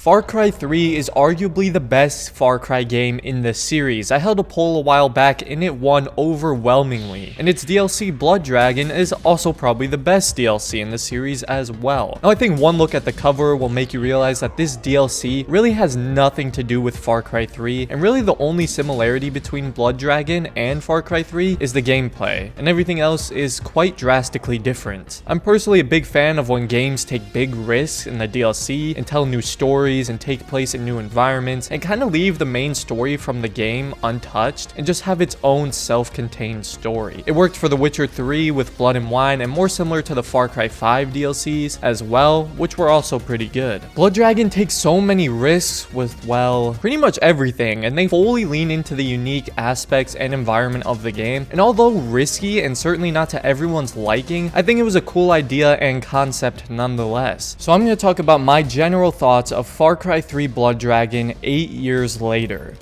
Far Cry 3 is arguably the best Far Cry game in the series. I held a poll a while back and it won overwhelmingly. And its DLC Blood Dragon is also probably the best DLC in the series as well. Now I think one look at the cover will make you realize that this DLC really has nothing to do with Far Cry 3, and really the only similarity between Blood Dragon and Far Cry 3 is the gameplay, and everything else is quite drastically different. I'm personally a big fan of when games take big risks in the DLC and tell new stories and take place in new environments and kind of leave the main story from the game untouched and just have its own self-contained story. It worked for The Witcher 3 with Blood and Wine, and more similar to the Far Cry 5 DLCs as well, which were also pretty good. Blood Dragon takes so many risks with, well, pretty much everything, and they fully lean into the unique aspects and environment of the game. And although risky and certainly not to everyone's liking, I think it was a cool idea and concept nonetheless. So I'm going to talk about my general thoughts of Far Cry 3 Blood Dragon 8 years later.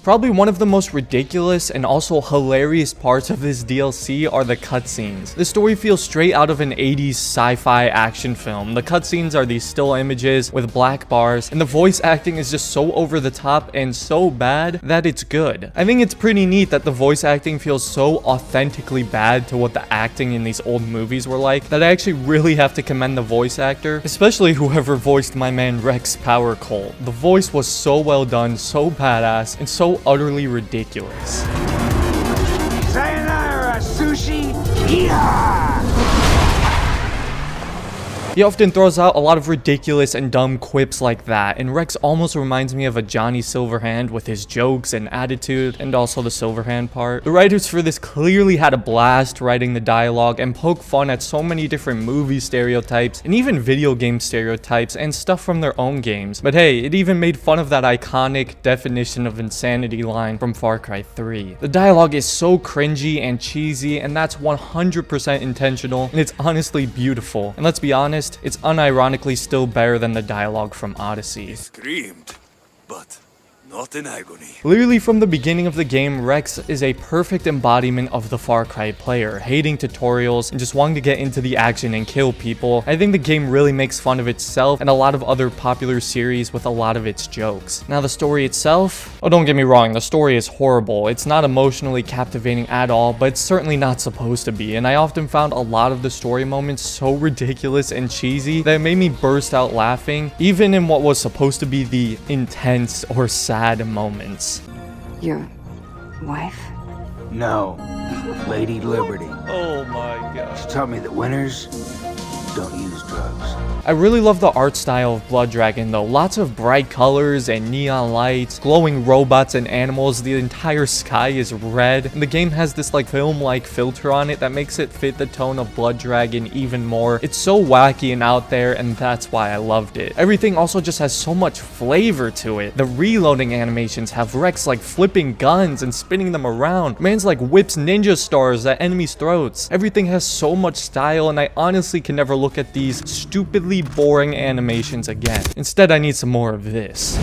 Probably one of the most ridiculous and also hilarious parts of this DLC are the cutscenes. The story feels straight out of an 80s sci-fi action film. The cutscenes are these still images with black bars, and the voice acting is just so over the top and so bad that it's good. I think it's pretty neat that the voice acting feels so authentically bad to what the acting in these old movies were like that I actually really have to commend the voice actor, especially whoever voiced my man Rex Power Colt. The voice was so well done, so badass, and so utterly ridiculous. Sayonara, sushi! Yeah! He often throws out a lot of ridiculous and dumb quips like that, and Rex almost reminds me of a Johnny Silverhand with his jokes and attitude, and also the Silverhand part. The writers for this clearly had a blast writing the dialogue and poke fun at so many different movie stereotypes and even video game stereotypes and stuff from their own games. But hey, it even made fun of that iconic definition of insanity line from Far Cry 3. The dialogue is so cringy and cheesy, and that's 100% intentional, and it's honestly beautiful. And let's be honest, it's unironically still better than the dialogue from Odyssey. Screamed, but not in agony. Literally from the beginning of the game, Rex is a perfect embodiment of the Far Cry player, hating tutorials and just wanting to get into the action and kill people. I think the game really makes fun of itself and a lot of other popular series with a lot of its jokes. Now the story itself, oh, don't get me wrong, the story is horrible. It's not emotionally captivating at all, but it's certainly not supposed to be, and I often found a lot of the story moments so ridiculous and cheesy that it made me burst out laughing, even in what was supposed to be the intense or sad moments. Your wife? No, Lady Liberty. Oh my god. She taught me that winners don't use drugs. I really love the art style of Blood Dragon though. Lots of bright colors and neon lights, glowing robots and animals. The entire sky is red, and the game has this like film-like filter on it that makes it fit the tone of Blood Dragon even more. It's so wacky and out there, and that's why I loved it. Everything also just has so much flavor to it. The reloading animations have Rex like flipping guns and spinning them around. Man's like whips ninja stars at enemies' throats. Everything has so much style, and I honestly can never look at these stupidly boring animations again. Instead, I need some more of this.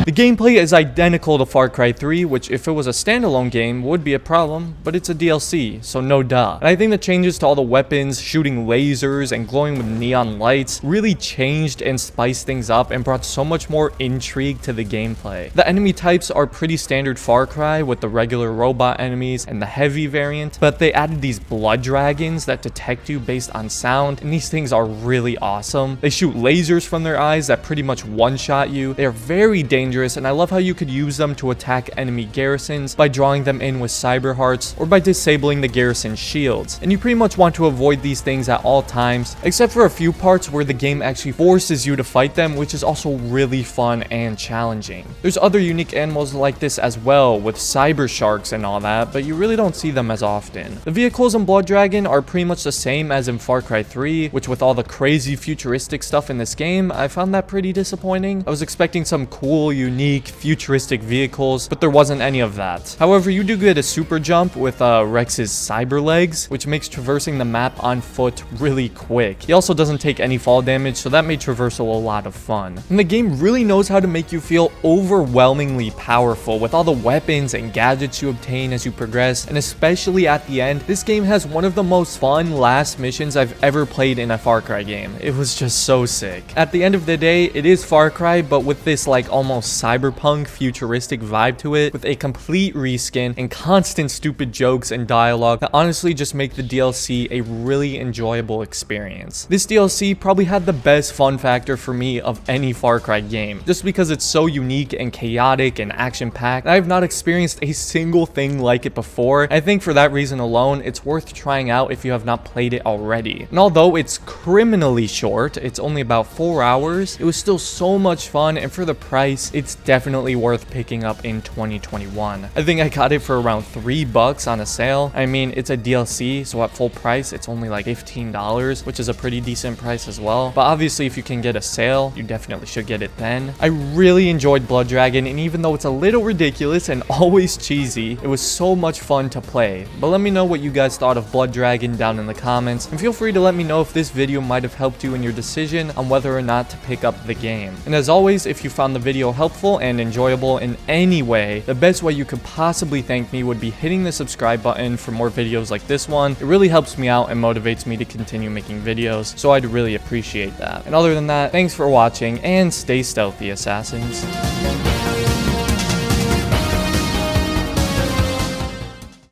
The gameplay is identical to Far Cry 3, which if it was a standalone game would be a problem, but it's a DLC, so no duh. And I think the changes to all the weapons, shooting lasers, and glowing with neon lights really changed and spiced things up and brought so much more intrigue to the gameplay. The enemy types are pretty standard Far Cry with the regular robot enemies and the heavy variant, but they added these blood dragons that detect you based on sound, and these things are really awesome. They shoot lasers from their eyes that pretty much one-shot you. They are very dangerous, and I love how you could use them to attack enemy garrisons by drawing them in with cyber hearts or by disabling the garrison shields. And you pretty much want to avoid these things at all times, except for a few parts where the game actually forces you to fight them, which is also really fun and challenging. There's other unique animals like this as well, with cyber sharks and all that, but you really don't see them as often. The vehicles in Blood Dragon are pretty much the same as in Far Cry 3, which with all the crazy futuristic stuff in this game, I found that pretty disappointing. I was expecting some cool, unique, futuristic vehicles, but there wasn't any of that. However, you do get a super jump with Rex's cyber legs, which makes traversing the map on foot really quick. He also doesn't take any fall damage, so that made traversal a lot of fun. And the game really knows how to make you feel overwhelmingly powerful with all the weapons and gadgets you obtain as you progress, and especially at the end, this game has one of the most fun last missions I've ever played in a Far Cry game. It was just so sick. At the end of the day, it is Far Cry, but with this like almost cyberpunk futuristic vibe to it, with a complete reskin and constant stupid jokes and dialogue that honestly just make the DLC a really enjoyable experience. This DLC probably had the best fun factor for me of any Far Cry game, just because it's so unique and chaotic and action-packed. I've not experienced a single thing like it before. I think for that reason alone, it's worth trying out if you have not played it already. And although it's criminally short, it's only about 4 hours, it was still so much fun, and for the price, it's definitely worth picking up in 2021. I think I got it for around $3 on a sale. I mean, it's a DLC, so at full price, it's only like $15, which is a pretty decent price as well. But obviously, if you can get a sale, you definitely should get it then. I really enjoyed Blood Dragon, and even though it's a little ridiculous and always cheesy, it was so much fun to play. But let me know what you guys thought of Blood Dragon down in the comments, and feel free to let me know if this video might have helped you in your decision on whether or not to pick up the game. And as always, if you found the video helpful and enjoyable in any way, the best way you could possibly thank me would be hitting the subscribe button for more videos like this one. It really helps me out and motivates me to continue making videos, so I'd really appreciate that. And other than that, thanks for watching, and stay stealthy, assassins.